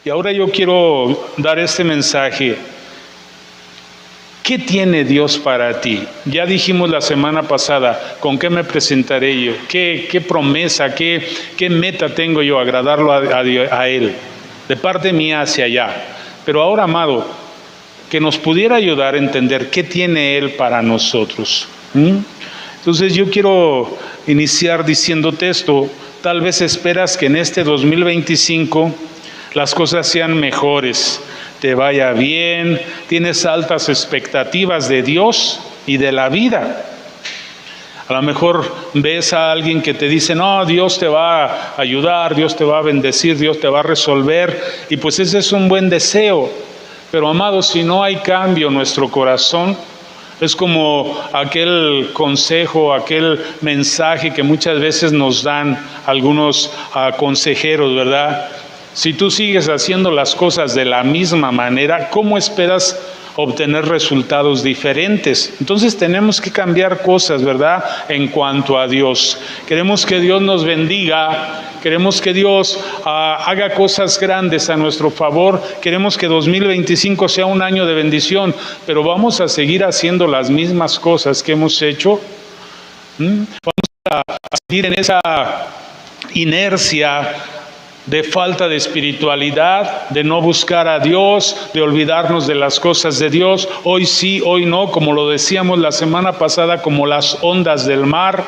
Y ahora yo quiero dar este mensaje. ¿Qué tiene Dios para ti? Ya dijimos la semana pasada, ¿con qué me presentaré yo? ¿Qué promesa, qué meta tengo yo? Agradarlo a Él, de parte mía hacia allá. Pero ahora, amado, que nos pudiera ayudar a entender qué tiene Él para nosotros. Entonces yo quiero iniciar diciéndote esto. Tal vez esperas que en este 2025 las cosas sean mejores, te vaya bien, tienes altas expectativas de Dios y de la vida. A lo mejor ves a alguien que te dice, no, Dios te va a ayudar, Dios te va a bendecir, Dios te va a resolver, y pues ese es un buen deseo. Pero amado, si no hay cambio en nuestro corazón, es como aquel consejo, aquel mensaje que muchas veces nos dan algunos consejeros, ¿verdad? Si tú sigues haciendo las cosas de la misma manera, ¿cómo esperas obtener resultados diferentes? Entonces tenemos que cambiar cosas, ¿verdad? En cuanto a Dios. Queremos que Dios nos bendiga, queremos que Dios haga cosas grandes a nuestro favor, queremos que 2025 sea un año de bendición, pero vamos a seguir haciendo las mismas cosas que hemos hecho. Vamos a seguir en esa inercia de falta de espiritualidad, de no buscar a Dios, de olvidarnos de las cosas de Dios, hoy sí, hoy no, como lo decíamos la semana pasada, como las ondas del mar.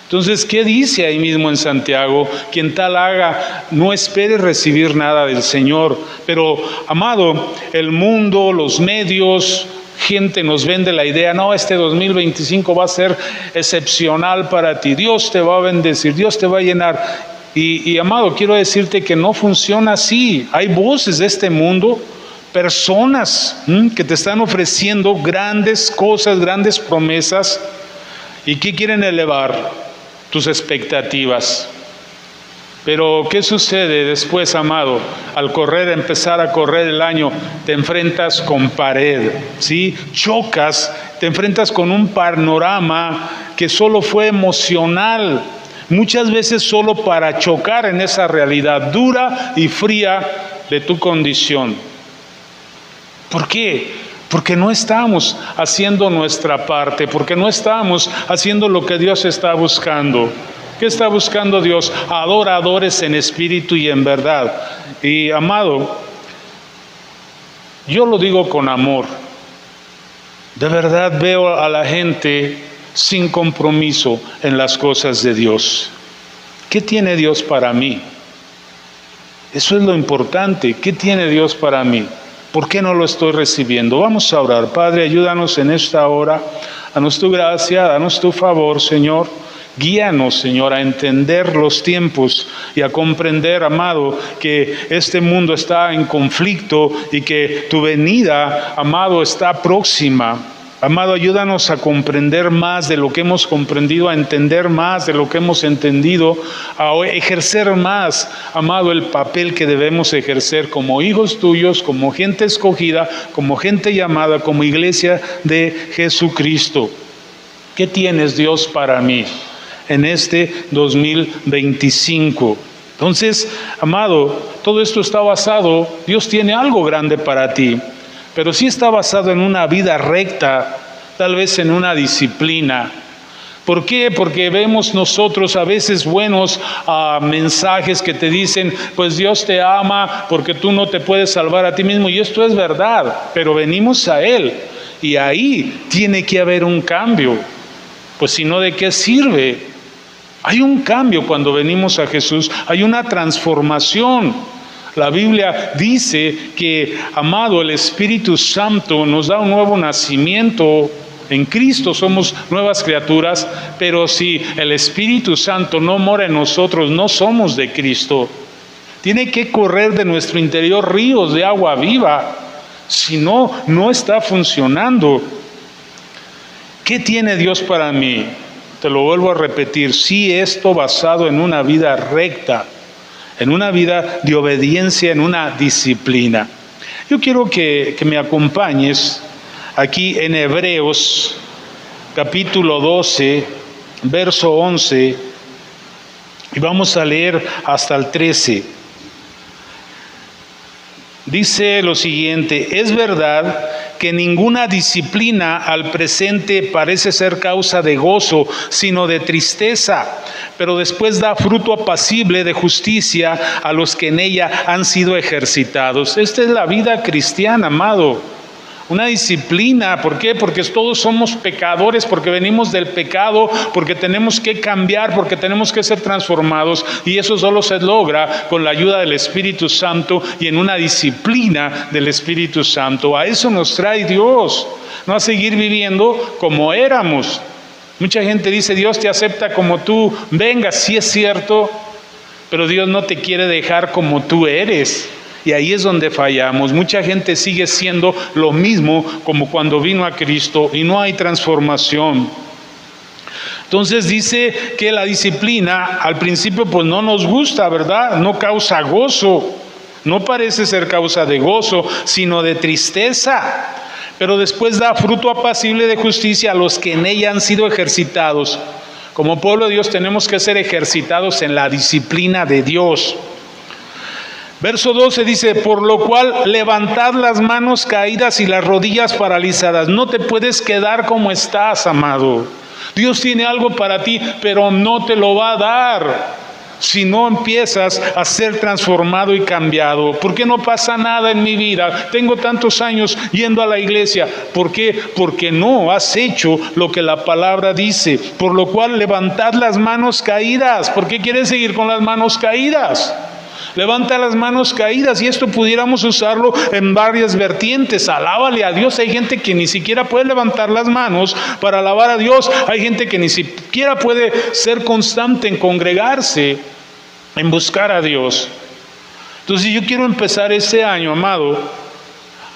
Entonces, ¿qué dice ahí mismo en Santiago? Quien tal haga, no espere recibir nada del Señor. Pero, amado, el mundo, los medios, gente nos vende la idea, no, este 2025 va a ser excepcional para ti, Dios te va a bendecir, Dios te va a llenar. Y amado, quiero decirte que no funciona así. Hay voces de este mundo, personas que te están ofreciendo grandes cosas, grandes promesas, y que quieren elevar tus expectativas. Pero ¿qué sucede después, amado? Al empezar a correr el año, te enfrentas con pared, ¿sí? Chocas, te enfrentas con un panorama que solo fue emocional, muchas veces solo para chocar en esa realidad dura y fría de tu condición. ¿Por qué? Porque no estamos haciendo nuestra parte, porque no estamos haciendo lo que Dios está buscando. ¿Qué está buscando Dios? Adoradores en espíritu y en verdad. Y amado, yo lo digo con amor. De verdad veo a la gente sin compromiso en las cosas de Dios. ¿Qué tiene Dios para mí? Eso es lo importante. ¿Qué tiene Dios para mí? ¿Por qué no lo estoy recibiendo? Vamos a orar. Padre, ayúdanos en esta hora. Danos tu gracia, danos tu favor, Señor. Guíanos, Señor, a entender los tiempos y a comprender, amado, que este mundo está en conflicto y que tu venida, amado, está próxima. Amado, ayúdanos a comprender más de lo que hemos comprendido, a entender más de lo que hemos entendido, a ejercer más, amado, el papel que debemos ejercer como hijos tuyos, como gente escogida, como gente llamada, como iglesia de Jesucristo. ¿Qué tienes, Dios, para mí en este 2025? Entonces, amado, todo esto está basado, Dios tiene algo grande para ti, pero sí está basado en una vida recta, tal vez en una disciplina. ¿Por qué? Porque vemos nosotros a veces buenos mensajes que te dicen, pues Dios te ama porque tú no te puedes salvar a ti mismo, y esto es verdad, pero venimos a Él y ahí tiene que haber un cambio, pues si no, ¿de qué sirve? Hay un cambio cuando venimos a Jesús, hay una transformación. La Biblia dice que, amado, el Espíritu Santo nos da un nuevo nacimiento. En Cristo somos nuevas criaturas, pero si el Espíritu Santo no mora en nosotros, no somos de Cristo. Tiene que correr de nuestro interior ríos de agua viva. Si no, no está funcionando. ¿Qué tiene Dios para mí? Te lo vuelvo a repetir, sí, esto basado en una vida recta, en una vida de obediencia, en una disciplina. Yo quiero que me acompañes aquí en Hebreos, capítulo 12, verso 11, y vamos a leer hasta el 13. Dice lo siguiente: es verdad que ninguna disciplina al presente parece ser causa de gozo, sino de tristeza, pero después da fruto apacible de justicia a los que en ella han sido ejercitados. Esta es la vida cristiana, amado. Una disciplina, ¿por qué? Porque todos somos pecadores, porque venimos del pecado, porque tenemos que cambiar, porque tenemos que ser transformados, y eso solo se logra con la ayuda del Espíritu Santo y en una disciplina del Espíritu Santo. A eso nos trae Dios, no a seguir viviendo como éramos. Mucha gente dice: Dios te acepta como tú vengas. Sí es cierto, pero Dios no te quiere dejar como tú eres. Y ahí es donde fallamos. Mucha gente sigue siendo lo mismo como cuando vino a Cristo y no hay transformación. Entonces dice que la disciplina al principio pues no nos gusta, ¿verdad? No causa gozo. No parece ser causa de gozo, sino de tristeza. Pero después da fruto apacible de justicia a los que en ella han sido ejercitados. Como pueblo de Dios tenemos que ser ejercitados en la disciplina de Dios. Verso 12 dice: por lo cual levantad las manos caídas y las rodillas paralizadas. No te puedes quedar como estás, amado. Dios tiene algo para ti, pero no te lo va a dar si no empiezas a ser transformado y cambiado. ¿Por qué no pasa nada en mi vida? Tengo tantos años yendo a la iglesia. ¿Por qué? Porque no has hecho lo que la palabra dice. Por lo cual levantad las manos caídas. ¿Por qué quieres seguir con las manos caídas? Levanta las manos caídas, y esto pudiéramos usarlo en varias vertientes. Alábale a Dios. Hay gente que ni siquiera puede levantar las manos para alabar a Dios. Hay gente que ni siquiera puede ser constante en congregarse, en buscar a Dios. Entonces yo quiero empezar este año, amado,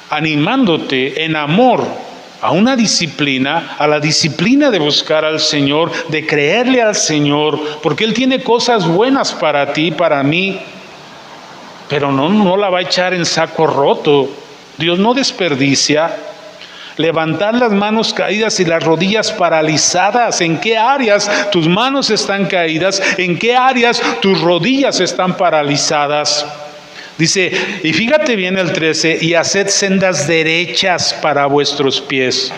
animándote en amor a una disciplina, a la disciplina de buscar al Señor, de creerle al Señor, porque Él tiene cosas buenas para ti, para mí. Pero no la va a echar en saco roto. Dios no desperdicia. Levantad las manos caídas y las rodillas paralizadas. ¿En qué áreas tus manos están caídas? ¿En qué áreas tus rodillas están paralizadas? Dice, y fíjate bien el 13, y haced sendas derechas para vuestros pies.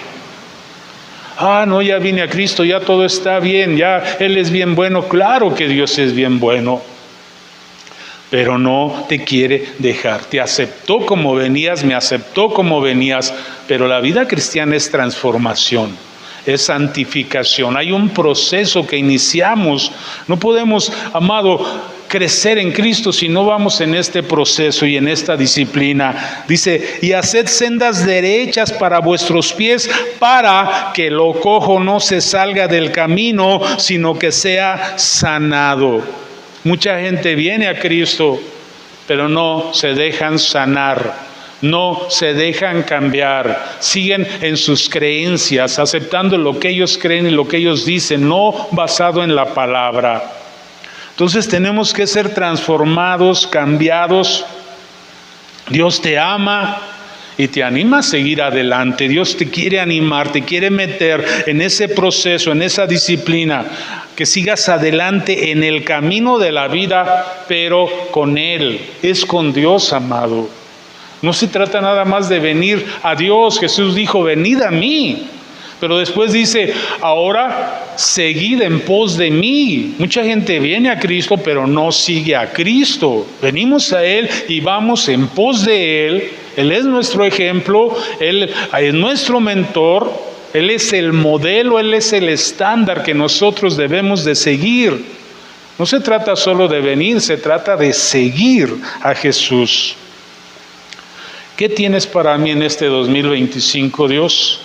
No, ya vine a Cristo, ya todo está bien, ya Él es bien bueno. Claro que Dios es bien bueno, pero no te quiere dejar. Te aceptó como venías, me aceptó como venías, pero la vida cristiana es transformación, es santificación. Hay un proceso que iniciamos. No podemos, amado, crecer en Cristo si no vamos en este proceso y en esta disciplina. Dice, y haced sendas derechas para vuestros pies, para que lo cojo no se salga del camino, sino que sea sanado. Mucha gente viene a Cristo, pero no se dejan sanar, no se dejan cambiar, siguen en sus creencias, aceptando lo que ellos creen y lo que ellos dicen, no basado en la palabra. Entonces tenemos que ser transformados, cambiados. Dios te ama y te anima a seguir adelante. Dios te quiere animar, te quiere meter en ese proceso, en esa disciplina, que sigas adelante en el camino de la vida, pero con Él. Es con Dios, amado. No se trata nada más de venir a Dios. Jesús dijo, venid a mí. Pero después dice, ahora seguid en pos de mí. Mucha gente viene a Cristo, pero no sigue a Cristo. Venimos a Él y vamos en pos de Él. Él es nuestro ejemplo, Él es nuestro mentor, Él es el modelo, Él es el estándar que nosotros debemos de seguir. No se trata solo de venir, se trata de seguir a Jesús. ¿Qué tienes para mí en este 2025, Dios?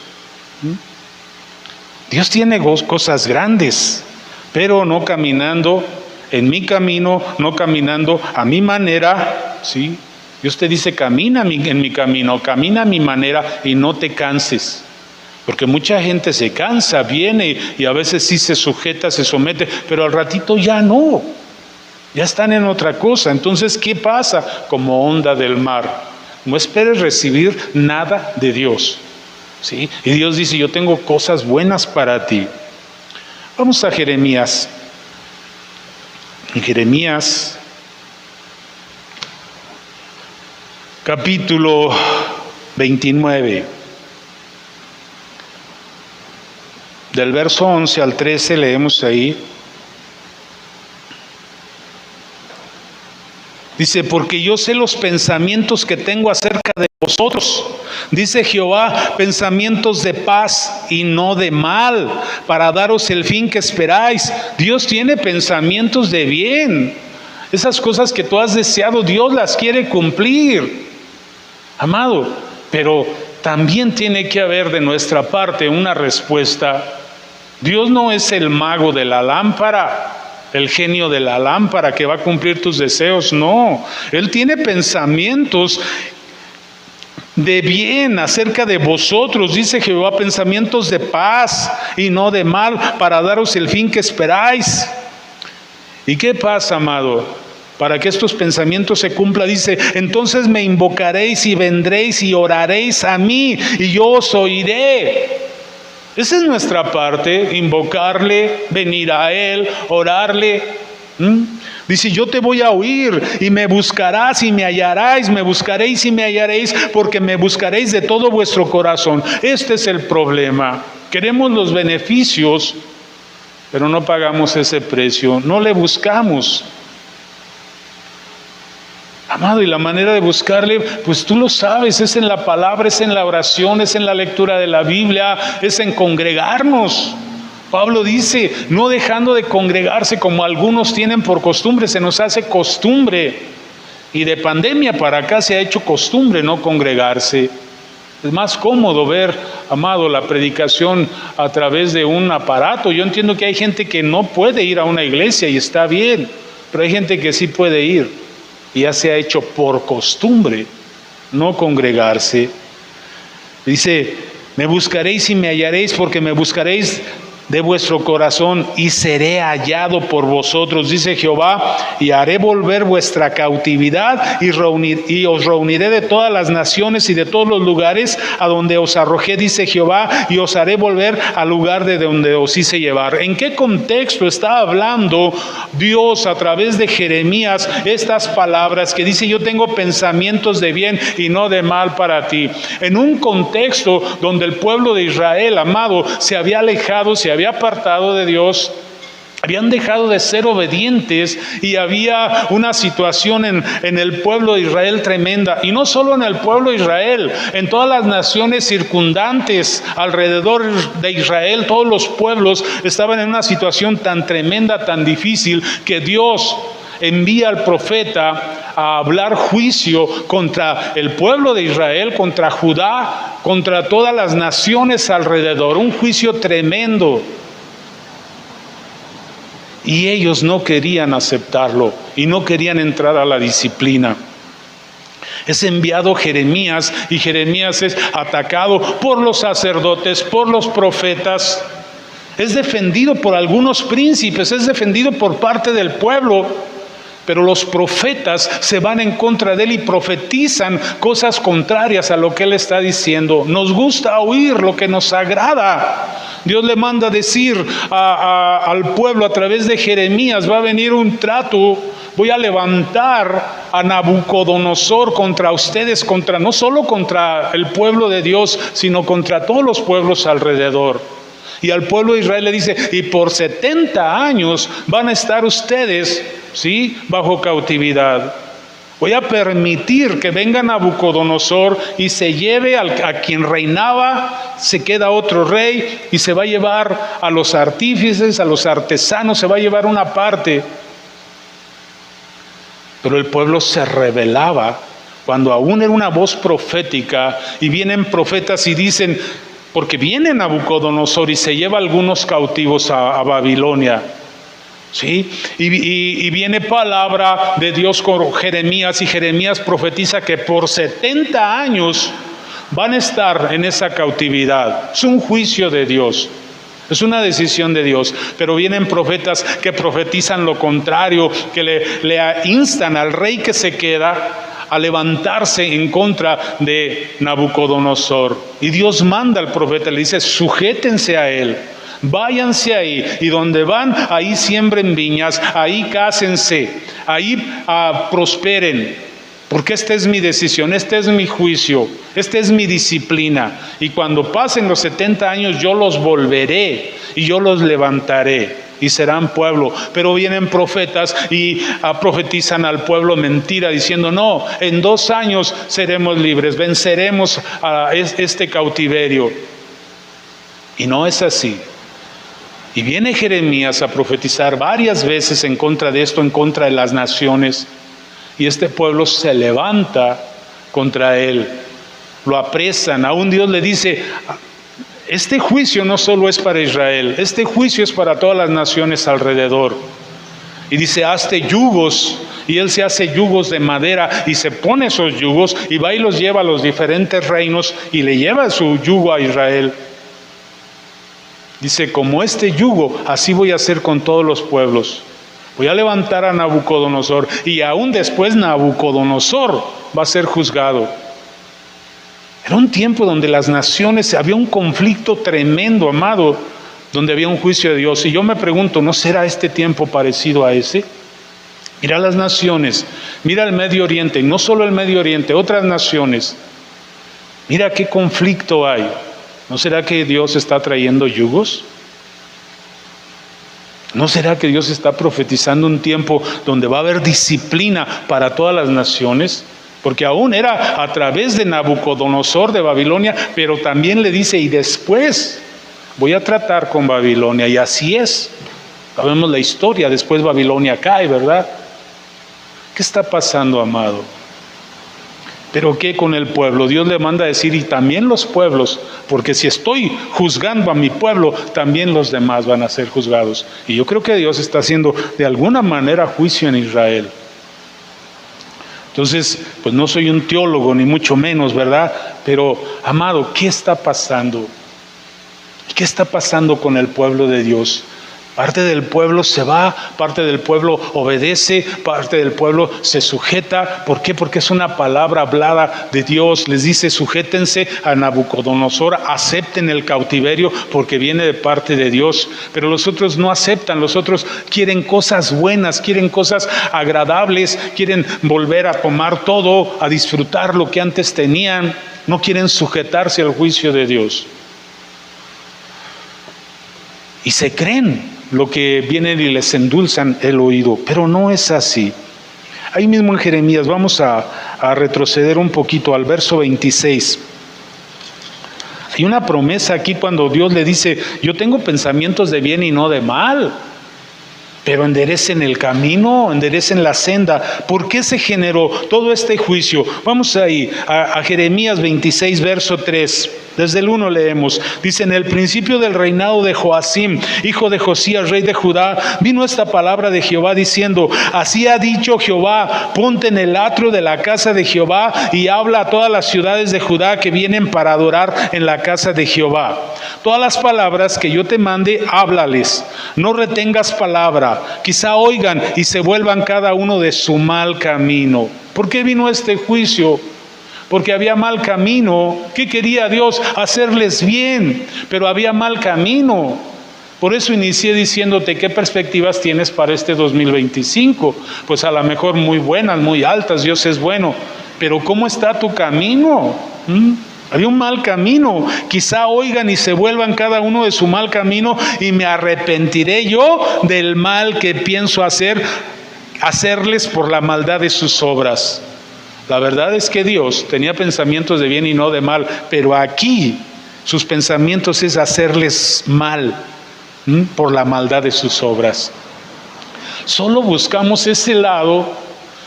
Dios tiene cosas grandes, pero no caminando en mi camino, no caminando a mi manera, ¿sí? Dios te dice, camina en mi camino, camina a mi manera y no te canses. Porque mucha gente se cansa, viene y a veces sí se sujeta, se somete, pero al ratito ya no. Ya están en otra cosa. Entonces, ¿qué pasa? Como onda del mar. No esperes recibir nada de Dios, ¿sí? Y Dios dice, yo tengo cosas buenas para ti. Vamos a Jeremías. En Jeremías capítulo 29. Del verso 11 al 13 leemos ahí. Dice, porque yo sé los pensamientos que tengo acerca de vosotros, dice Jehová, pensamientos de paz y no de mal, para daros el fin que esperáis. Dios tiene pensamientos de bien. Esas cosas que tú has deseado, Dios las quiere cumplir, amado. Pero también tiene que haber de nuestra parte una respuesta. Dios no es el mago de la lámpara, el genio de la lámpara que va a cumplir tus deseos, no. Él tiene pensamientos de bien acerca de vosotros, dice Jehová, pensamientos de paz y no de mal, para daros el fin que esperáis. ¿Y qué pasa, amado? Para que estos pensamientos se cumplan, dice, entonces me invocaréis y vendréis y oraréis a mí y yo os oiré. Esa es nuestra parte, invocarle, venir a Él, orarle. Dice, yo te voy a oír y me buscarás y me hallarás, me buscaréis y me hallaréis, porque me buscaréis de todo vuestro corazón. Este es el problema. Queremos los beneficios, pero no pagamos ese precio, no le buscamos. Amado, y la manera de buscarle, pues tú lo sabes, es en la palabra, es en la oración, es en la lectura de la Biblia, es en congregarnos. Pablo dice, no dejando de congregarse como algunos tienen por costumbre, se nos hace costumbre. Y de pandemia para acá se ha hecho costumbre no congregarse. Es más cómodo ver, amado, la predicación a través de un aparato. Yo entiendo que hay gente que no puede ir a una iglesia y está bien, pero hay gente que sí puede ir. Y ya se ha hecho por costumbre no congregarse. Dice, me buscaréis y me hallaréis, porque me buscaréis de vuestro corazón y seré hallado por vosotros, dice Jehová, y haré volver vuestra cautividad y os reuniré de todas las naciones y de todos los lugares a donde os arrojé, dice Jehová, y os haré volver al lugar de donde os hice llevar. ¿En qué contexto está hablando Dios a través de Jeremías estas palabras que dice, yo tengo pensamientos de bien y no de mal para ti? En un contexto donde el pueblo de Israel, amado, se había alejado, se había apartado de Dios, habían dejado de ser obedientes y había una situación en el pueblo de Israel tremenda. Y no solo en el pueblo de Israel, en todas las naciones circundantes alrededor de Israel, todos los pueblos estaban en una situación tan tremenda, tan difícil, que Dios envía al profeta a hablar juicio contra el pueblo de Israel, contra Judá, contra todas las naciones alrededor, un juicio tremendo. Y ellos no querían aceptarlo y no querían entrar a la disciplina. Es enviado Jeremías y Jeremías es atacado por los sacerdotes, por los profetas. Es defendido por algunos príncipes, es defendido por parte del pueblo. Pero los profetas se van en contra de él y profetizan cosas contrarias a lo que él está diciendo. Nos gusta oír lo que nos agrada. Dios le manda decir al pueblo a través de Jeremías, va a venir un trato, voy a levantar a Nabucodonosor contra ustedes, no solo contra el pueblo de Dios, sino contra todos los pueblos alrededor. Y al pueblo de Israel le dice, y por 70 años van a estar ustedes, ¿sí?, bajo cautividad. Voy a permitir que venga Nabucodonosor y se lleve a quien reinaba, se queda otro rey y se va a llevar a los artífices, a los artesanos, se va a llevar una parte. Pero el pueblo se rebelaba cuando aún era una voz profética y vienen profetas y dicen, porque viene Nabucodonosor y se lleva algunos cautivos a Babilonia, ¿sí? Y viene palabra de Dios con Jeremías y Jeremías profetiza que por 70 años van a estar en esa cautividad. Es un juicio de Dios, es una decisión de Dios, pero vienen profetas que profetizan lo contrario, que le instan al rey que se queda a levantarse en contra de Nabucodonosor. Y Dios manda al profeta, le dice, sujétense a él, váyanse ahí, y donde van, ahí siembren viñas, ahí cásense, ahí prosperen. Porque esta es mi decisión, este es mi juicio, esta es mi disciplina. Y cuando pasen los 70 años yo los volveré y yo los levantaré y serán pueblo. Pero vienen profetas y profetizan al pueblo mentira diciendo, no, en 2 años seremos libres, venceremos a este cautiverio. Y no es así. Y viene Jeremías a profetizar varias veces en contra de esto, en contra de las naciones. Y este pueblo se levanta contra él, lo apresan. Aún Dios le dice, este juicio no solo es para Israel, este juicio es para todas las naciones alrededor. Y dice, hazte yugos. Y él se hace yugos de madera y se pone esos yugos y va y los lleva a los diferentes reinos y le lleva su yugo a Israel. Dice, como este yugo, así voy a hacer con todos los pueblos. Voy a levantar a Nabucodonosor y aún después Nabucodonosor va a ser juzgado. Era un tiempo donde las naciones, había un conflicto tremendo, amado, donde había un juicio de Dios. Y yo me pregunto, ¿no será este tiempo parecido a ese? Mira las naciones, mira el Medio Oriente, y no solo el Medio Oriente, otras naciones. Mira qué conflicto hay. ¿No será que Dios está trayendo yugos? ¿No será que Dios está profetizando un tiempo donde va a haber disciplina para todas las naciones? Porque aún era a través de Nabucodonosor de Babilonia, pero también le dice, y después voy a tratar con Babilonia. Y así es. Sabemos la historia, después Babilonia cae, ¿verdad? ¿Qué está pasando, amado? ¿Pero qué con el pueblo? Dios le manda a decir, y también los pueblos, porque si estoy juzgando a mi pueblo, también los demás van a ser juzgados. Y yo creo que Dios está haciendo de alguna manera juicio en Israel. Entonces, pues no soy un teólogo, ni mucho menos, ¿verdad? Pero, amado, ¿qué está pasando? ¿Qué está pasando con el pueblo de Dios? Parte del pueblo se va, parte del pueblo obedece, parte del pueblo se sujeta. ¿Por qué? Porque es una palabra hablada de Dios. Les dice, sujétense a Nabucodonosor, acepten el cautiverio porque viene de parte de Dios. Pero los otros no aceptan, los otros quieren cosas buenas, quieren cosas agradables, quieren volver a tomar todo, a disfrutar lo que antes tenían. No quieren sujetarse al juicio de Dios. Y se creen lo que vienen y les endulzan el oído, pero no es así. Ahí mismo en Jeremías, vamos a retroceder un poquito al verso 26. Hay una promesa aquí cuando Dios le dice, yo tengo pensamientos de bien y no de mal, pero enderecen el camino, enderecen la senda. ¿Por qué se generó todo este juicio? Vamos ahí a Jeremías 26, verso 3. Desde el 1 leemos, dice, en el principio del reinado de Joacim, hijo de Josías, rey de Judá, vino esta palabra de Jehová diciendo, así ha dicho Jehová, ponte en el atrio de la casa de Jehová y habla a todas las ciudades de Judá que vienen para adorar en la casa de Jehová. Todas las palabras que yo te mande, háblales, no retengas palabra, quizá oigan y se vuelvan cada uno de su mal camino. ¿Por qué vino este juicio? Porque había mal camino. ¿Qué quería Dios? Hacerles bien, pero había mal camino. Por eso inicié diciéndote qué perspectivas tienes para este 2025. Pues a lo mejor muy buenas, muy altas, Dios es bueno. Pero ¿cómo está tu camino? Había un mal camino. Quizá oigan y se vuelvan cada uno de su mal camino y me arrepentiré yo del mal que pienso hacerles por la maldad de sus obras. La verdad es que Dios tenía pensamientos de bien y no de mal, pero aquí sus pensamientos es hacerles mal por la maldad de sus obras. Solo buscamos ese lado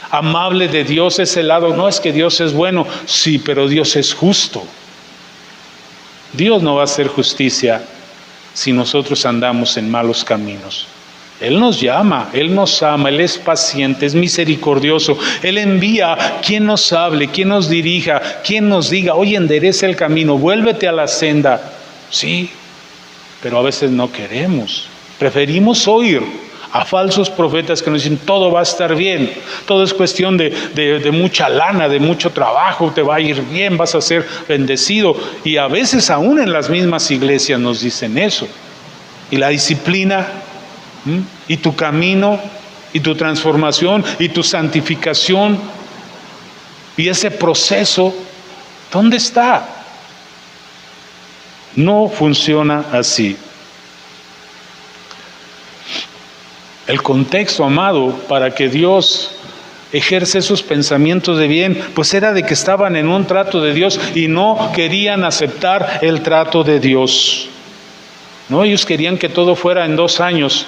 amable de Dios, ese lado, no es que Dios es bueno, sí, pero Dios es justo. Dios no va a hacer justicia si nosotros andamos en malos caminos. Él nos llama, Él nos ama, Él es paciente, es misericordioso. Él envía quien nos hable, quien nos dirija, quien nos diga, oye, endereza el camino, vuélvete a la senda. Sí, pero a veces no queremos. Preferimos oír a falsos profetas que nos dicen, todo va a estar bien, todo es cuestión de mucha lana, de mucho trabajo, te va a ir bien, vas a ser bendecido. Y a veces aún en las mismas iglesias nos dicen eso. Y la disciplina, y tu camino, y tu transformación, y tu santificación, Y ese proceso, ¿dónde está? No funciona así. El contexto, amado, para que Dios ejerce esos pensamientos de bien, pues era de que estaban en un trato de Dios y no querían aceptar el trato de Dios. No, ellos querían que todo fuera en 2 años.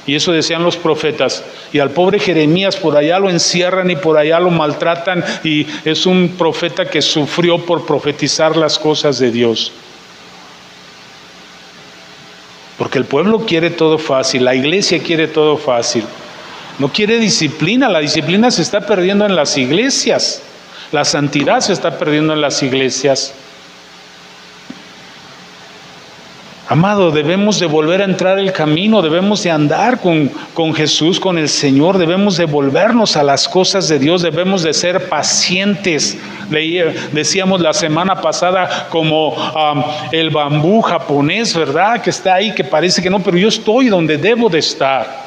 Y eso decían los profetas. Y al pobre Jeremías por allá lo encierran y por allá lo maltratan. Y es un profeta que sufrió por profetizar las cosas de Dios. Porque el pueblo quiere todo fácil, la iglesia quiere todo fácil. No quiere disciplina, la disciplina se está perdiendo en las iglesias. La santidad se está perdiendo en las iglesias. Amado, debemos de volver a entrar el camino, debemos de andar con Jesús, con el Señor, debemos de volvernos a las cosas de Dios, debemos de ser pacientes. Decíamos la semana pasada como el bambú japonés, ¿verdad? Que está ahí, que parece que no, pero yo estoy donde debo de estar.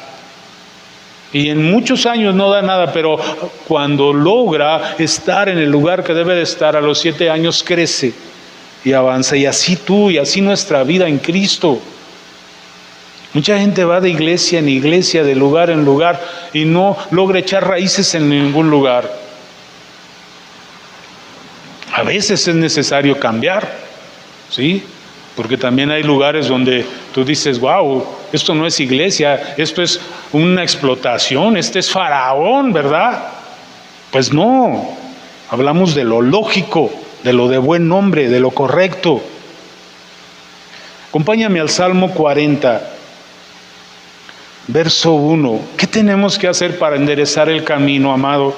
Y en muchos años no da nada, pero cuando logra estar en el lugar que debe de estar, a los 7 años crece y avanza. Y así tú, y así nuestra vida en Cristo. Mucha gente va de iglesia en iglesia, de lugar en lugar, y no logra echar raíces en ningún lugar. A veces es necesario cambiar, ¿sí? Porque también hay lugares donde tú dices, wow, esto no es iglesia, esto es una explotación, este es faraón, ¿verdad? Pues no, hablamos de lo lógico, de lo de buen nombre, de lo correcto. Acompáñame al Salmo 40, verso 1. ¿Qué tenemos que hacer para enderezar el camino, amado?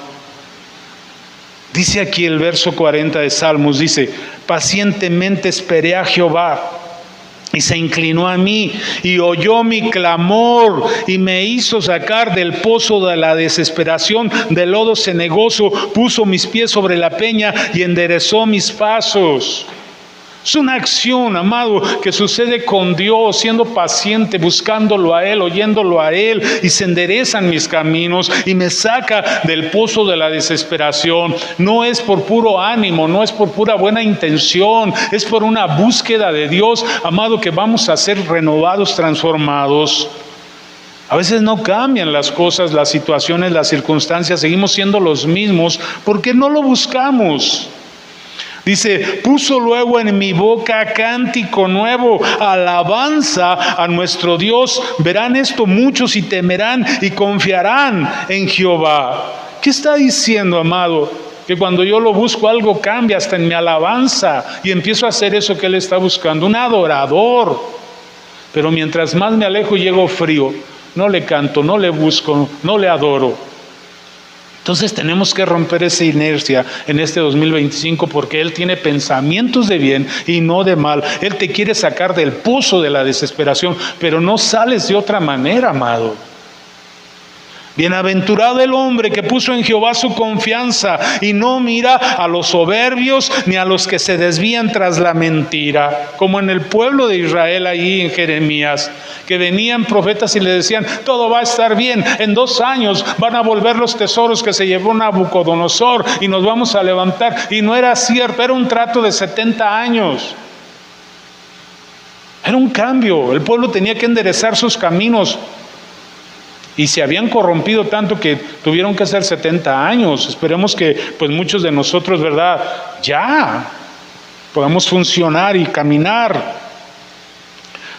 Dice aquí el verso 40 de Salmos, dice, pacientemente esperé a Jehová, y se inclinó a mí, y oyó mi clamor, y me hizo sacar del pozo de la desesperación, del lodo cenagoso, puso mis pies sobre la peña, y enderezó mis pasos. Es una acción, amado, que sucede con Dios, siendo paciente, buscándolo a Él, oyéndolo a Él, y se enderezan mis caminos y me saca del pozo de la desesperación. No es por puro ánimo, no es por pura buena intención, es por una búsqueda de Dios, amado, que vamos a ser renovados, transformados. A veces no cambian las cosas, las situaciones, las circunstancias, seguimos siendo los mismos porque no lo buscamos. Dice, puso luego en mi boca cántico nuevo, alabanza a nuestro Dios. Verán esto muchos y temerán y confiarán en Jehová. ¿Qué está diciendo, amado? Que cuando yo lo busco algo cambia hasta en mi alabanza y empiezo a hacer eso que Él está buscando, un adorador. Pero mientras más me alejo llego frío, no le canto, no le busco, no le adoro. Entonces tenemos que romper esa inercia en este 2025 porque Él tiene pensamientos de bien y no de mal. Él te quiere sacar del pozo de la desesperación, pero no sales de otra manera, amado. Bienaventurado el hombre que puso en Jehová su confianza y no mira a los soberbios ni a los que se desvían tras la mentira, como en el pueblo de Israel ahí en Jeremías, que venían profetas y le decían, todo va a estar bien, en 2 años van a volver los tesoros que se llevó Nabucodonosor y nos vamos a levantar, y no era cierto, era un trato de 70 años. Era un cambio, el pueblo tenía que enderezar sus caminos. Y se habían corrompido tanto que tuvieron que hacer 70 años. Esperemos que pues muchos de nosotros, ¿verdad? Ya podamos funcionar y caminar.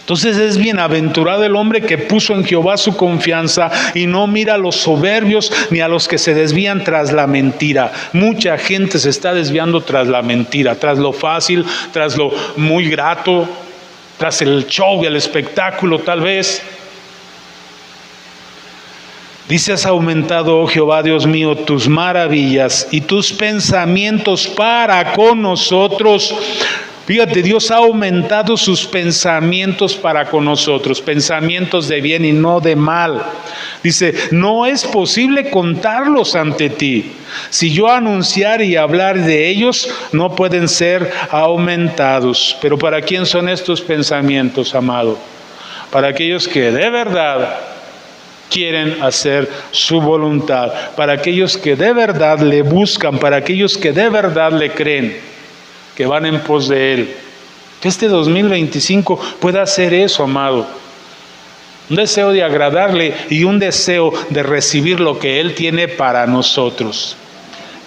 Entonces es bienaventurado el hombre que puso en Jehová su confianza y no mira a los soberbios ni a los que se desvían tras la mentira. Mucha gente se está desviando tras la mentira, tras lo fácil, tras lo muy grato, tras el show, el espectáculo tal vez. Dice, has aumentado, oh Jehová Dios mío, tus maravillas y tus pensamientos para con nosotros. Fíjate, Dios ha aumentado sus pensamientos para con nosotros, pensamientos de bien y no de mal. Dice, no es posible contarlos ante ti. Si yo anunciar y hablar de ellos, no pueden ser aumentados. Pero ¿para quién son estos pensamientos, amado? Para aquellos que de verdad quieren hacer su voluntad, para aquellos que de verdad le buscan, para aquellos que de verdad le creen, que van en pos de Él. Que este 2025 pueda hacer eso, amado. Un deseo de agradarle y un deseo de recibir lo que Él tiene para nosotros.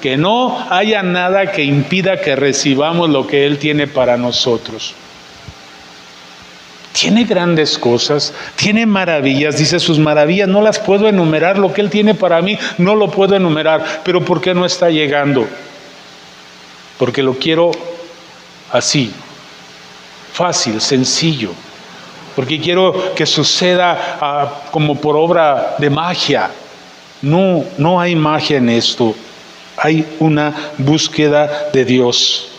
Que no haya nada que impida que recibamos lo que Él tiene para nosotros. Tiene grandes cosas, tiene maravillas, dice sus maravillas, no las puedo enumerar, lo que Él tiene para mí no lo puedo enumerar, pero ¿por qué no está llegando? Porque lo quiero así, fácil, sencillo, porque quiero que suceda como por obra de magia. No hay magia en esto, hay una búsqueda de Dios.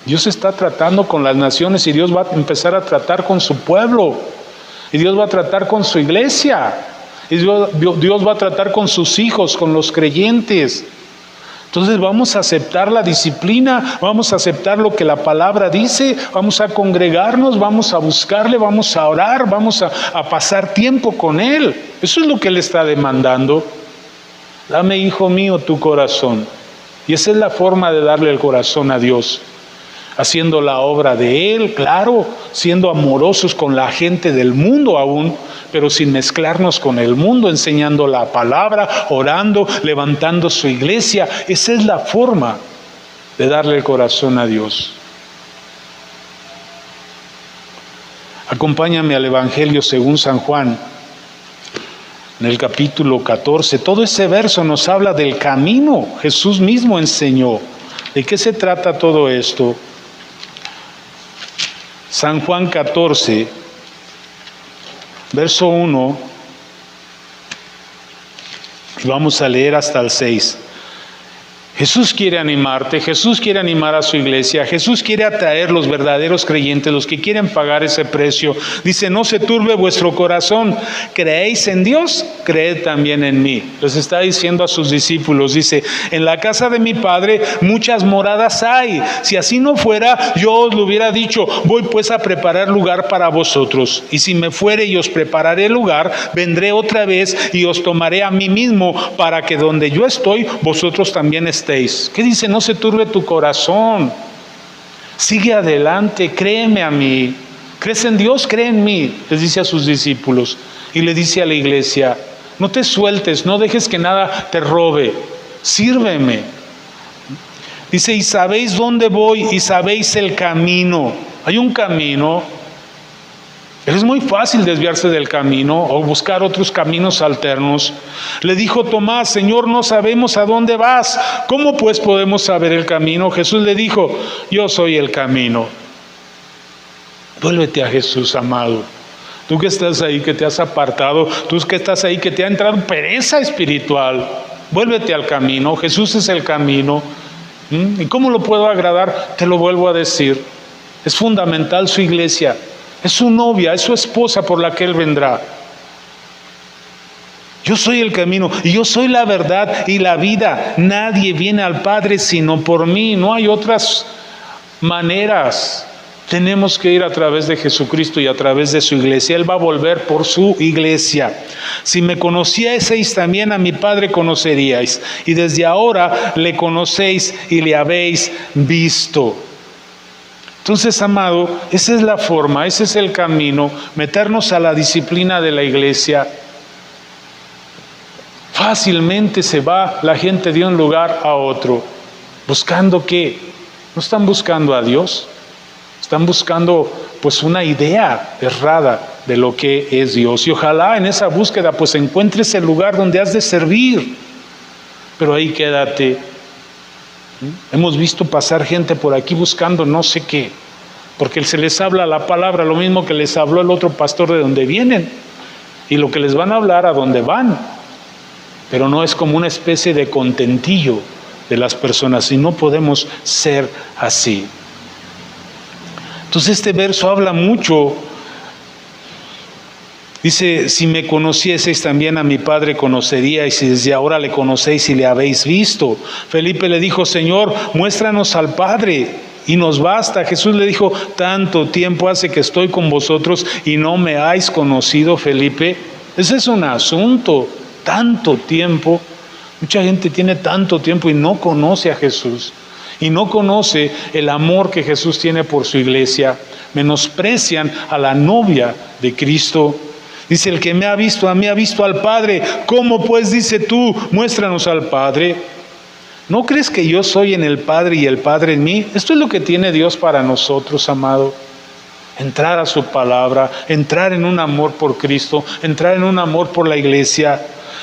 Dios está tratando con las naciones y Dios va a empezar a tratar con su pueblo. Y Dios va a tratar con su iglesia. Y Dios va a tratar con sus hijos, con los creyentes. Entonces vamos a aceptar la disciplina, vamos a aceptar lo que la palabra dice, vamos a congregarnos, vamos a buscarle, vamos a orar, vamos a pasar tiempo con Él. Eso es lo que Él está demandando. Dame, hijo mío, tu corazón. Y esa es la forma de darle el corazón a Dios. Haciendo la obra de Él, claro, siendo amorosos con la gente del mundo aún, pero sin mezclarnos con el mundo, enseñando la palabra, orando, levantando su iglesia. Esa es la forma de darle el corazón a Dios. Acompáñame al Evangelio según San Juan, en el capítulo 14. Todo ese verso nos habla del camino. Jesús mismo enseñó. ¿De qué se trata todo esto? San Juan 14, verso 1, y vamos a leer hasta el 6. Jesús quiere animarte, Jesús quiere animar a su iglesia, Jesús quiere atraer los verdaderos creyentes, los que quieren pagar ese precio. Dice, no se turbe vuestro corazón, creéis en Dios, creed también en mí. Les está diciendo a sus discípulos, dice, en la casa de mi Padre muchas moradas hay. Si así no fuera, yo os lo hubiera dicho, voy pues a preparar lugar para vosotros. Y si me fuere y os prepararé lugar, vendré otra vez y os tomaré a mí mismo, para que donde yo estoy, vosotros también estéis. ¿Qué dice? No se turbe tu corazón. Sigue adelante, créeme a mí. ¿Crees en Dios? Cree en mí, les dice a sus discípulos. Y le dice a la iglesia, no te sueltes, no dejes que nada te robe. Sírveme. Dice, y sabéis dónde voy y sabéis el camino. Hay un camino. Es muy fácil desviarse del camino o buscar otros caminos alternos. Le dijo Tomás, Señor, no sabemos a dónde vas. ¿Cómo pues podemos saber el camino? Jesús le dijo, yo soy el camino. Vuélvete a Jesús, amado. Tú que estás ahí, que te has apartado, tú que estás ahí, que te ha entrado pereza espiritual. Vuélvete al camino. Jesús es el camino. ¿Y cómo lo puedo agradar? Te lo vuelvo a decir. Es fundamental su iglesia. Es su novia, es su esposa por la que Él vendrá. Yo soy el camino y yo soy la verdad y la vida. Nadie viene al Padre sino por mí. No hay otras maneras. Tenemos que ir a través de Jesucristo y a través de su iglesia. Él va a volver por su iglesia. Si me conocieseis, también a mi Padre conoceríais. Y desde ahora le conocéis y le habéis visto. Entonces, amado, esa es la forma, ese es el camino, meternos a la disciplina de la iglesia. Fácilmente se va la gente de un lugar a otro. ¿Buscando qué? No están buscando a Dios, están buscando pues una idea errada de lo que es Dios. Y ojalá en esa búsqueda pues encuentres el lugar donde has de servir. Pero ahí quédate. Hemos visto pasar gente por aquí buscando no sé qué, porque se les habla la palabra, lo mismo que les habló el otro pastor de donde vienen, y lo que les van a hablar a donde van, pero no es como una especie de contentillo de las personas, y no podemos ser así. Entonces este verso habla mucho. Dice, si me conocieseis, también a mi Padre conoceríais, y desde ahora le conocéis y le habéis visto. Felipe le dijo, Señor, muéstranos al Padre, y nos basta. Jesús le dijo, tanto tiempo hace que estoy con vosotros, y no me habéis conocido, Felipe. Ese es un asunto, tanto tiempo. Mucha gente tiene tanto tiempo y no conoce a Jesús. Y no conoce el amor que Jesús tiene por su iglesia. Menosprecian a la novia de Cristo. Dice, el que me ha visto a mí ha visto al Padre. ¿Cómo pues, dice tú, muéstranos al Padre? ¿No crees que yo soy en el Padre y el Padre en mí? Esto es lo que tiene Dios para nosotros, amado. Entrar a su palabra, entrar en un amor por Cristo, entrar en un amor por la iglesia.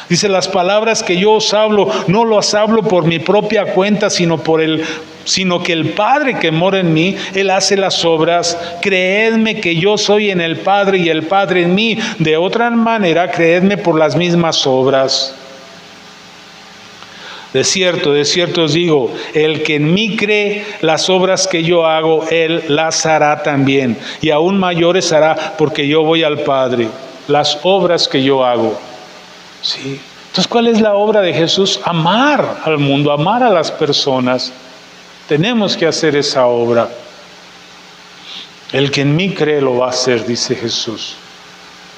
Dice, las palabras que yo os hablo, no las hablo por mi propia cuenta, sino que el Padre que mora en mí, Él hace las obras. Creedme que yo soy en el Padre y el Padre en mí. De otra manera, creedme por las mismas obras. De cierto os digo, el que en mí cree, las obras que yo hago, Él las hará también. Y aún mayores hará, porque yo voy al Padre. Las obras que yo hago. ¿Sí? Entonces, ¿cuál es la obra de Jesús? Amar al mundo, amar a las personas. Tenemos que hacer esa obra. El que en mí cree lo va a hacer, dice Jesús.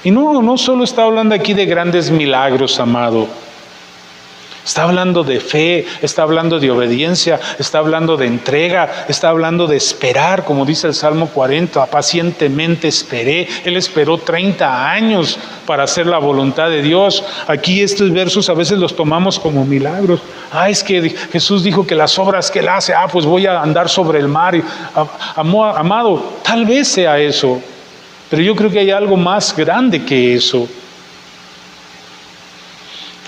Y no solo está hablando aquí de grandes milagros, amado. Está hablando de fe, está hablando de obediencia, está hablando de entrega, está hablando de esperar, como dice el Salmo 40, pacientemente esperé. Él esperó 30 años para hacer la voluntad de Dios. Aquí estos versos a veces los tomamos como milagros. Es que Jesús dijo que las obras que Él hace, pues voy a andar sobre el mar. Amado, tal vez sea eso, pero yo creo que hay algo más grande que eso.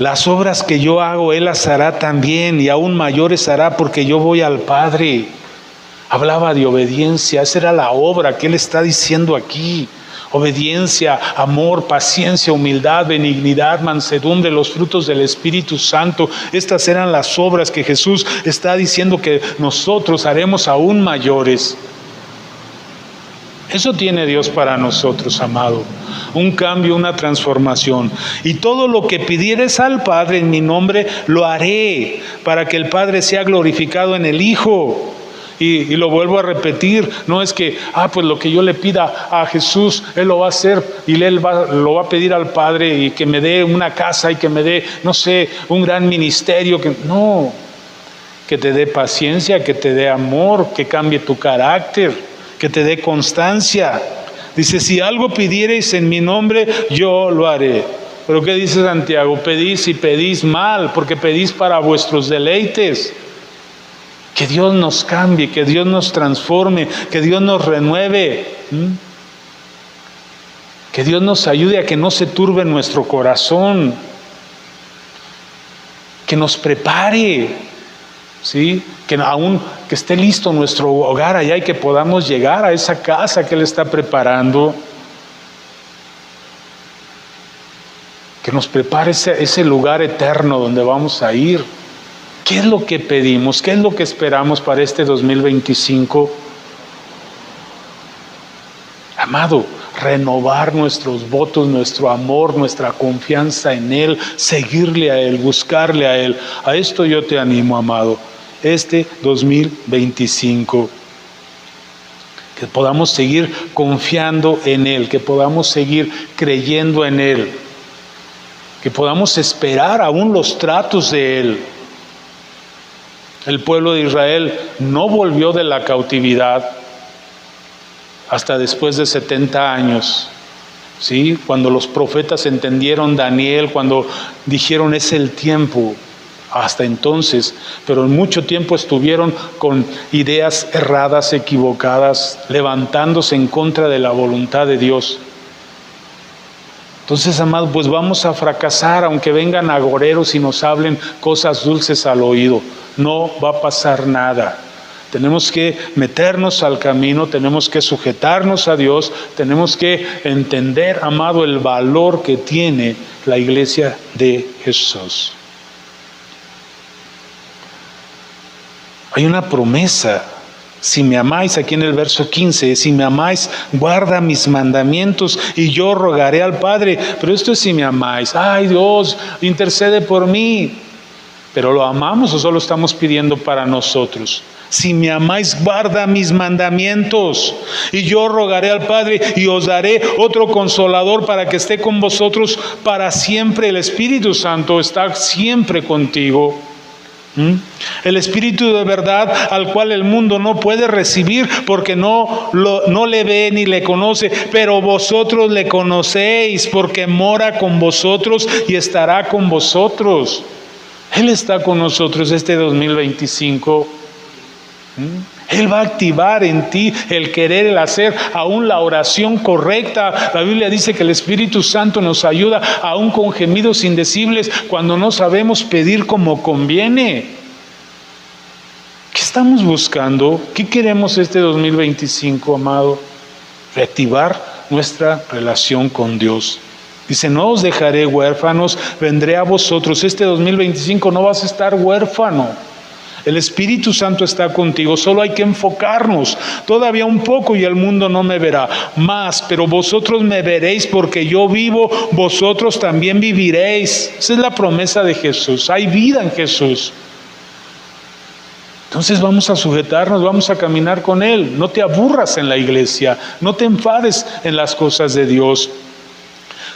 Las obras que yo hago, Él las hará también, y aún mayores hará, porque yo voy al Padre. Hablaba de obediencia, esa era la obra que Él está diciendo aquí. Obediencia, amor, paciencia, humildad, benignidad, mansedumbre, los frutos del Espíritu Santo. Estas eran las obras que Jesús está diciendo que nosotros haremos aún mayores. Eso tiene Dios para nosotros, amado. Un cambio, una transformación. Y todo lo que pidieres al Padre en mi nombre, lo haré, para que el Padre sea glorificado en el Hijo. Y lo vuelvo a repetir, no es que, pues lo que yo le pida a Jesús, Él lo va a hacer, y Él lo va a pedir al Padre, y que me dé una casa, y que me dé, un gran ministerio. No, que te dé paciencia, que te dé amor, que cambie tu carácter, que te dé constancia. Dice, si algo pidiereis en mi nombre, yo lo haré. Pero ¿qué dice Santiago? Pedís y pedís mal, porque pedís para vuestros deleites. Que Dios nos cambie, que Dios nos transforme, que Dios nos renueve. Que Dios nos ayude a que no se turbe nuestro corazón. Que nos prepare. ¿Sí? Que esté listo nuestro hogar allá y que podamos llegar a esa casa que Él está preparando. Que nos prepare ese lugar eterno donde vamos a ir. ¿Qué es lo que pedimos? ¿Qué es lo que esperamos para este 2025? Amado, renovar nuestros votos, nuestro amor, nuestra confianza en Él, seguirle a Él, buscarle a Él. A esto yo te animo, amado. Este 2025, que podamos seguir confiando en Él, que podamos seguir creyendo en Él, que podamos esperar aún los tratos de Él. El pueblo de Israel no volvió de la cautividad hasta después de 70 años. ¿Sí? Cuando los profetas entendieron, Daniel, cuando dijeron es el tiempo. Hasta entonces, pero en mucho tiempo estuvieron con ideas erradas, equivocadas, levantándose en contra de la voluntad de Dios. Entonces, amados, pues vamos a fracasar, aunque vengan agoreros y nos hablen cosas dulces al oído. No va a pasar nada. Tenemos que meternos al camino, tenemos que sujetarnos a Dios, tenemos que entender, amado, el valor que tiene la iglesia de Jesús. Hay una promesa. Si me amáis, aquí en el verso 15, si me amáis, guarda mis mandamientos y yo rogaré al Padre. Pero esto es si me amáis. Dios, intercede por mí. ¿Pero lo amamos o solo estamos pidiendo para nosotros? Si me amáis, guarda mis mandamientos. Y yo rogaré al Padre y os daré otro consolador para que esté con vosotros para siempre. El Espíritu Santo está siempre contigo. El Espíritu de verdad, al cual el mundo no puede recibir porque no le ve ni le conoce, pero vosotros le conocéis porque mora con vosotros y estará con vosotros. Él está con nosotros este 2025. Él va a activar en ti el querer, el hacer, aún la oración correcta. La Biblia dice que el Espíritu Santo nos ayuda aún con gemidos indecibles cuando no sabemos pedir como conviene. ¿Qué estamos buscando? ¿Qué queremos este 2025, amado? Reactivar nuestra relación con Dios. Dice, no os dejaré huérfanos, vendré a vosotros. Este 2025 no vas a estar huérfano. El Espíritu Santo está contigo, solo hay que enfocarnos. Todavía un poco y el mundo no me verá más, pero vosotros me veréis porque yo vivo, vosotros también viviréis. Esa es la promesa de Jesús, hay vida en Jesús. Entonces vamos a sujetarnos, vamos a caminar con Él. No te aburras en la iglesia, no te enfades en las cosas de Dios.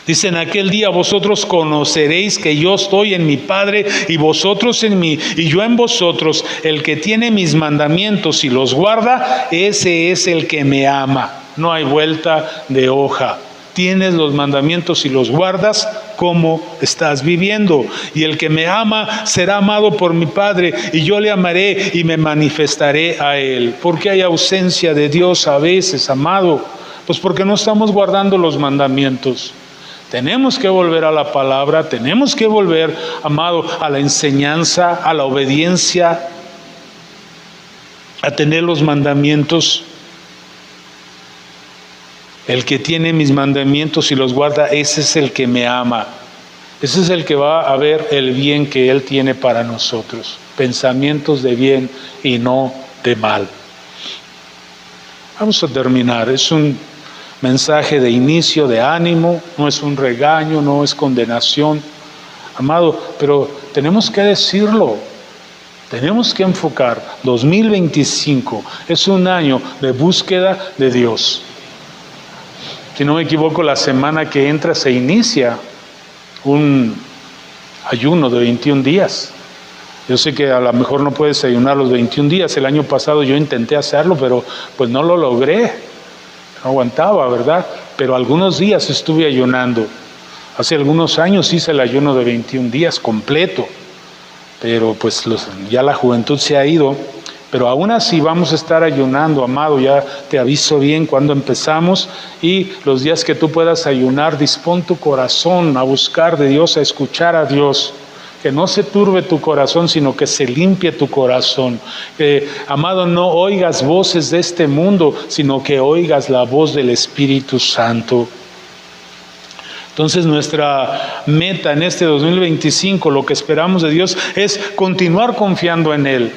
Dice, en aquel día vosotros conoceréis que yo estoy en mi Padre y vosotros en mí y yo en vosotros. El que tiene mis mandamientos y los guarda, ese es el que me ama. No hay vuelta de hoja. Tienes los mandamientos y los guardas, ¿cómo estás viviendo? Y el que me ama será amado por mi Padre y yo le amaré y me manifestaré a él. ¿Por qué hay ausencia de Dios a veces, amado? Pues porque no estamos guardando los mandamientos. Tenemos que volver a la palabra, tenemos que volver, amado, a la enseñanza, a la obediencia, a tener los mandamientos. El que tiene mis mandamientos y los guarda, ese es el que me ama. Ese es el que va a ver el bien que Él tiene para nosotros. Pensamientos de bien y no de mal. Vamos a terminar. Es un mensaje de inicio, de ánimo, no es un regaño, no es condenación, amado, pero tenemos que decirlo, tenemos que enfocar. 2025 es un año de búsqueda de Dios. Si no me equivoco, la semana que entra se inicia un ayuno de 21 días. Yo sé que a lo mejor no puedes ayunar los 21 días, el año pasado yo intenté hacerlo, pero pues no lo logré. No aguantaba, ¿verdad? Pero algunos días estuve ayunando. Hace algunos años hice el ayuno de 21 días completo. Pero pues ya la juventud se ha ido. Pero aún así vamos a estar ayunando, amado. Ya te aviso bien cuando empezamos. Y los días que tú puedas ayunar, dispón tu corazón a buscar de Dios, a escuchar a Dios. Que no se turbe tu corazón, sino que se limpie tu corazón. Amado, no oigas voces de este mundo, sino que oigas la voz del Espíritu Santo. Entonces nuestra meta en este 2025, lo que esperamos de Dios, es continuar confiando en Él.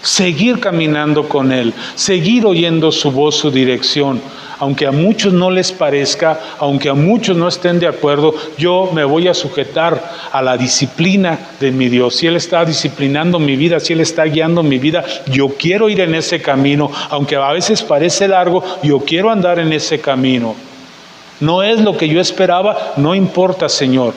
Seguir caminando con Él, seguir oyendo su voz, su dirección. Aunque a muchos no les parezca, aunque a muchos no estén de acuerdo, yo me voy a sujetar a la disciplina de mi Dios. Si Él está disciplinando mi vida, si Él está guiando mi vida, yo quiero ir en ese camino. Aunque a veces parece largo, yo quiero andar en ese camino. No es lo que yo esperaba, no importa, Señor.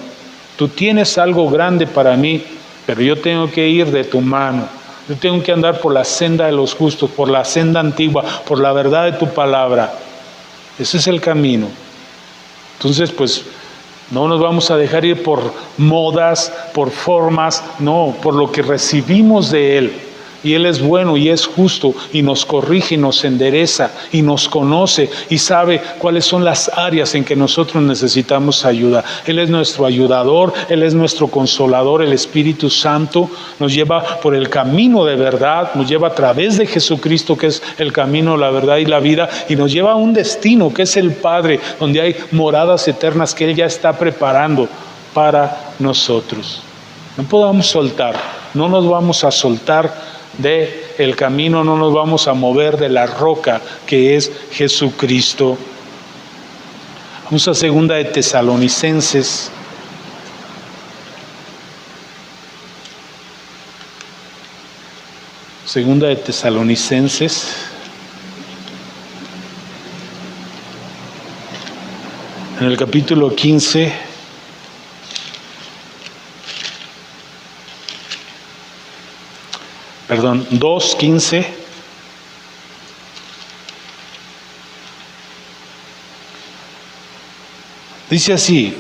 Tú tienes algo grande para mí, pero yo tengo que ir de tu mano. Yo tengo que andar por la senda de los justos, por la senda antigua, por la verdad de tu palabra. Ese es el camino. Entonces, pues, no nos vamos a dejar ir por modas, por formas, no, por lo que recibimos de Él. Y Él es bueno y es justo y nos corrige y nos endereza y nos conoce y sabe cuáles son las áreas en que nosotros necesitamos ayuda. Él es nuestro ayudador, Él es nuestro consolador, el Espíritu Santo nos lleva por el camino de verdad, nos lleva a través de Jesucristo, que es el camino, la verdad y la vida, y nos lleva a un destino que es el Padre, donde hay moradas eternas que Él ya está preparando para nosotros. No podamos soltar, no nos vamos a soltar de el camino, no nos vamos a mover de la roca que es Jesucristo. Vamos a 2 de Tesalonicenses. Segunda de Tesalonicenses. En el capítulo 15. Perdón, 2:15. Dice así.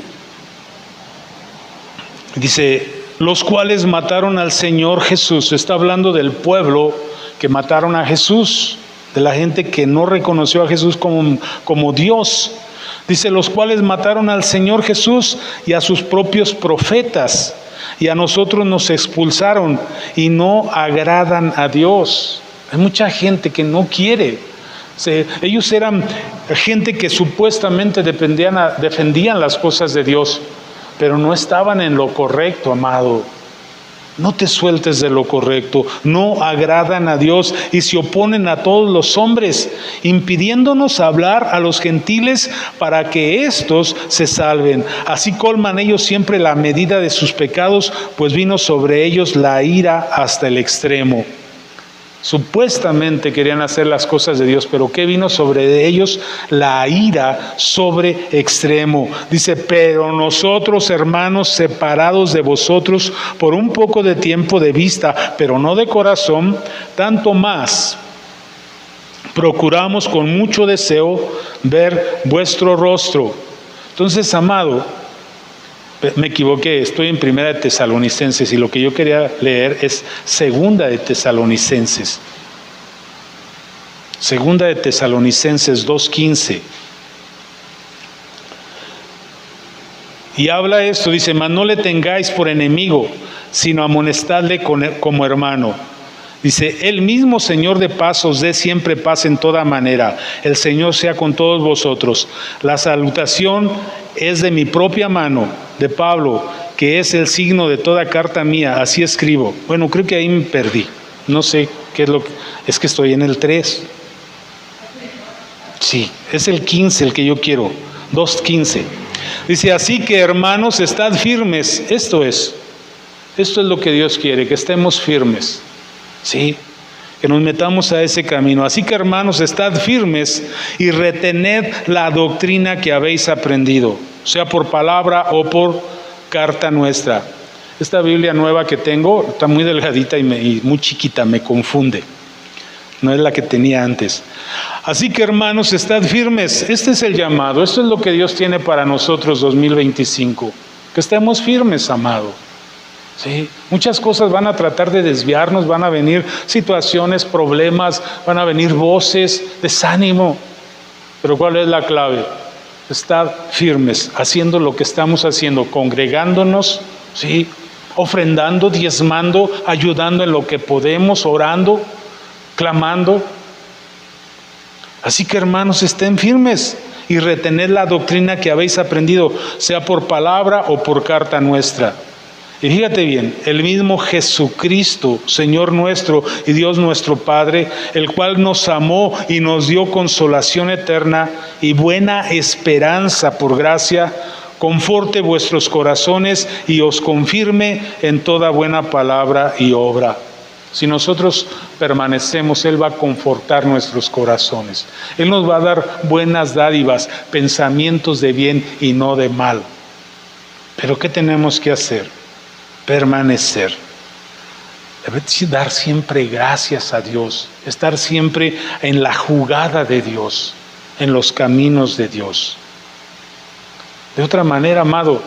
Dice, los cuales mataron al Señor Jesús. Está hablando del pueblo que mataron a Jesús, de la gente que no reconoció a Jesús como Dios. Dice, los cuales mataron al Señor Jesús y a sus propios profetas, y a nosotros nos expulsaron y no agradan a Dios. Hay mucha gente que no quiere. Ellos eran gente que supuestamente defendían las cosas de Dios, pero no estaban en lo correcto, amado. No te sueltes de lo correcto. No agradan a Dios y se oponen a todos los hombres, impidiéndonos hablar a los gentiles para que éstos se salven. Así colman ellos siempre la medida de sus pecados, pues vino sobre ellos la ira hasta el extremo. Supuestamente querían hacer las cosas de Dios, pero ¿qué vino sobre ellos? La ira sobre extremo. Dice, pero nosotros, hermanos, separados de vosotros por un poco de tiempo de vista, pero no de corazón, tanto más procuramos con mucho deseo ver vuestro rostro. Entonces, amado, me equivoqué, estoy en Primera de Tesalonicenses y lo que yo quería leer es Segunda de Tesalonicenses. Segunda de Tesalonicenses 2:15. Y habla esto, dice, mas no le tengáis por enemigo, sino amonestadle como hermano. Dice, el mismo Señor de paz os dé siempre paz en toda manera. El Señor sea con todos vosotros. La salutación es de mi propia mano, de Pablo, que es el signo de toda carta mía. Así escribo. Bueno, creo que ahí me perdí. No sé qué es lo que... Es que estoy en el 3. Sí, es el 15 el que yo quiero. 2:15. Dice, así que hermanos, estad firmes. Esto es lo que Dios quiere, que estemos firmes. Sí, que nos metamos a ese camino. Así que hermanos, estad firmes y retened la doctrina que habéis aprendido, sea por palabra o por carta nuestra. Esta Biblia nueva que tengo está muy delgadita y muy chiquita, me confunde. No es la que tenía antes. Así que hermanos, estad firmes. Este es el llamado, esto es lo que Dios tiene para nosotros 2025. Que estemos firmes, amado. Sí, muchas cosas van a tratar de desviarnos, van a venir situaciones, problemas, van a venir voces, desánimo. Pero ¿cuál es la clave? Estar firmes, haciendo lo que estamos haciendo, congregándonos, sí, ofrendando, diezmando, ayudando en lo que podemos, orando, clamando. Así que hermanos, estén firmes y retened la doctrina que habéis aprendido, sea por palabra o por carta nuestra. Y fíjate bien, el mismo Jesucristo, Señor nuestro y Dios nuestro Padre, el cual nos amó y nos dio consolación eterna y buena esperanza por gracia, conforte vuestros corazones y os confirme en toda buena palabra y obra. Si nosotros permanecemos, Él va a confortar nuestros corazones. Él nos va a dar buenas dádivas, pensamientos de bien y no de mal. Pero ¿qué tenemos que hacer? Permanecer. Dar siempre gracias a Dios. Estar siempre en la jugada de Dios, en los caminos de Dios. De otra manera, amado,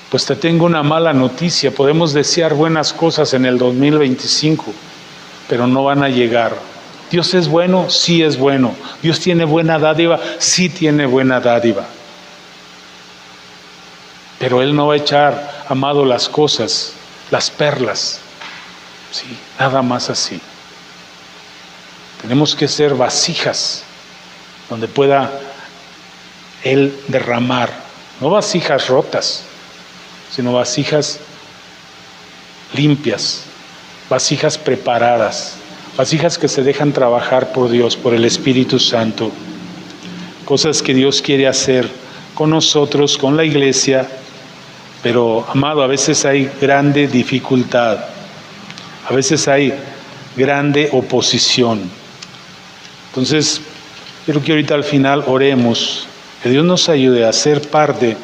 pues te tengo una mala noticia. Podemos desear buenas cosas en el 2025, pero no van a llegar. ¿Dios es bueno? Sí es bueno. ¿Dios tiene buena dádiva? Sí tiene buena dádiva. Pero Él no va a echar, amado, las cosas, las perlas. Sí, nada más así. Tenemos que ser vasijas donde pueda Él derramar. No vasijas rotas, sino vasijas limpias, vasijas preparadas, vasijas que se dejan trabajar por Dios, por el Espíritu Santo. Cosas que Dios quiere hacer con nosotros, con la iglesia. Pero, amado, a veces hay grande dificultad. A veces hay grande oposición. Entonces, quiero que ahorita al final oremos, que Dios nos ayude a ser parte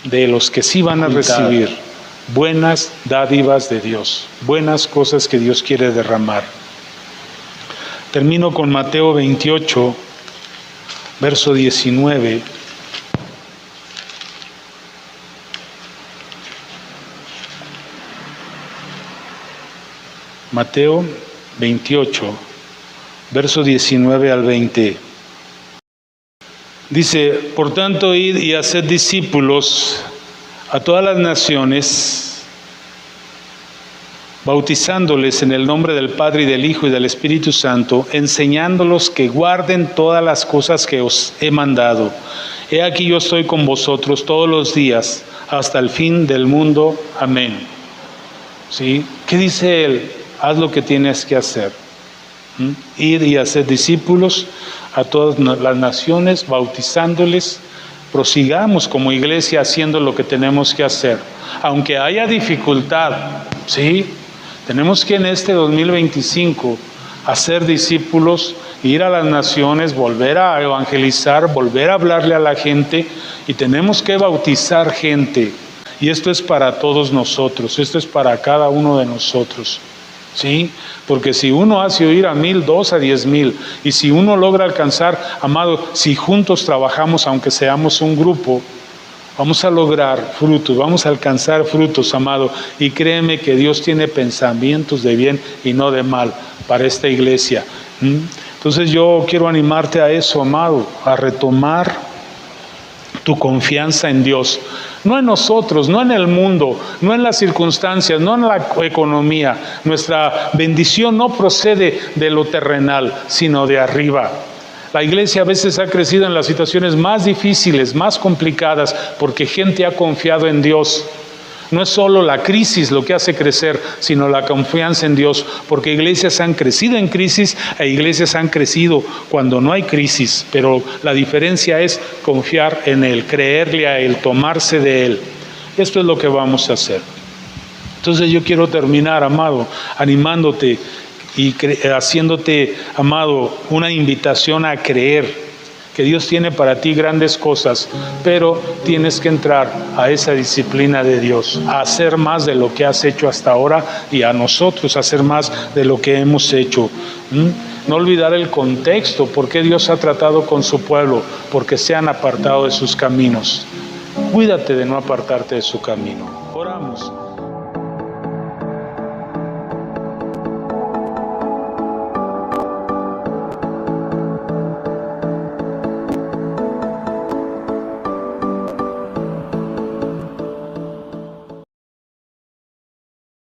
de los que sí van a recibir buenas dádivas de Dios, buenas cosas que Dios quiere derramar. Termino con Mateo 28, verso 19. Mateo 28, verso 19 al 20. Dice, por tanto, id y haced discípulos a todas las naciones, bautizándoles en el nombre del Padre y del Hijo y del Espíritu Santo, enseñándolos que guarden todas las cosas que os he mandado. He aquí yo estoy con vosotros todos los días hasta el fin del mundo. Amén. ¿Sí? ¿Qué dice él? Haz lo que tienes que hacer. Ir y hacer discípulos a todas las naciones, bautizándoles. Prosigamos como iglesia haciendo lo que tenemos que hacer. Aunque haya dificultad, ¿sí? Tenemos que en este 2025 hacer discípulos, ir a las naciones, volver a evangelizar, volver a hablarle a la gente, y tenemos que bautizar gente. Y esto es para todos nosotros, esto es para cada uno de nosotros. ¿Sí? Porque si uno hace oír a 1,000, 2 a 10,000, y si uno logra alcanzar, amado, si juntos trabajamos, aunque seamos un grupo, vamos a lograr frutos, vamos a alcanzar frutos, amado, y créeme que Dios tiene pensamientos de bien y no de mal para esta iglesia. Entonces yo quiero animarte a eso, amado, a retomar tu confianza en Dios, no en nosotros, no en el mundo, no en las circunstancias, no en la economía. Nuestra bendición no procede de lo terrenal, sino de arriba. La iglesia a veces ha crecido en las situaciones más difíciles, más complicadas, porque gente ha confiado en Dios. No es solo la crisis lo que hace crecer, sino la confianza en Dios, porque iglesias han crecido en crisis e iglesias han crecido cuando no hay crisis, pero la diferencia es confiar en Él, creerle a Él, tomarse de Él. Esto es lo que vamos a hacer. Entonces yo quiero terminar, amado, animándote y haciéndote, amado, una invitación a creer que Dios tiene para ti grandes cosas, pero tienes que entrar a esa disciplina de Dios, a hacer más de lo que has hecho hasta ahora y a nosotros hacer más de lo que hemos hecho. No olvidar el contexto, por qué Dios ha tratado con su pueblo, porque se han apartado de sus caminos. Cuídate de no apartarte de su camino.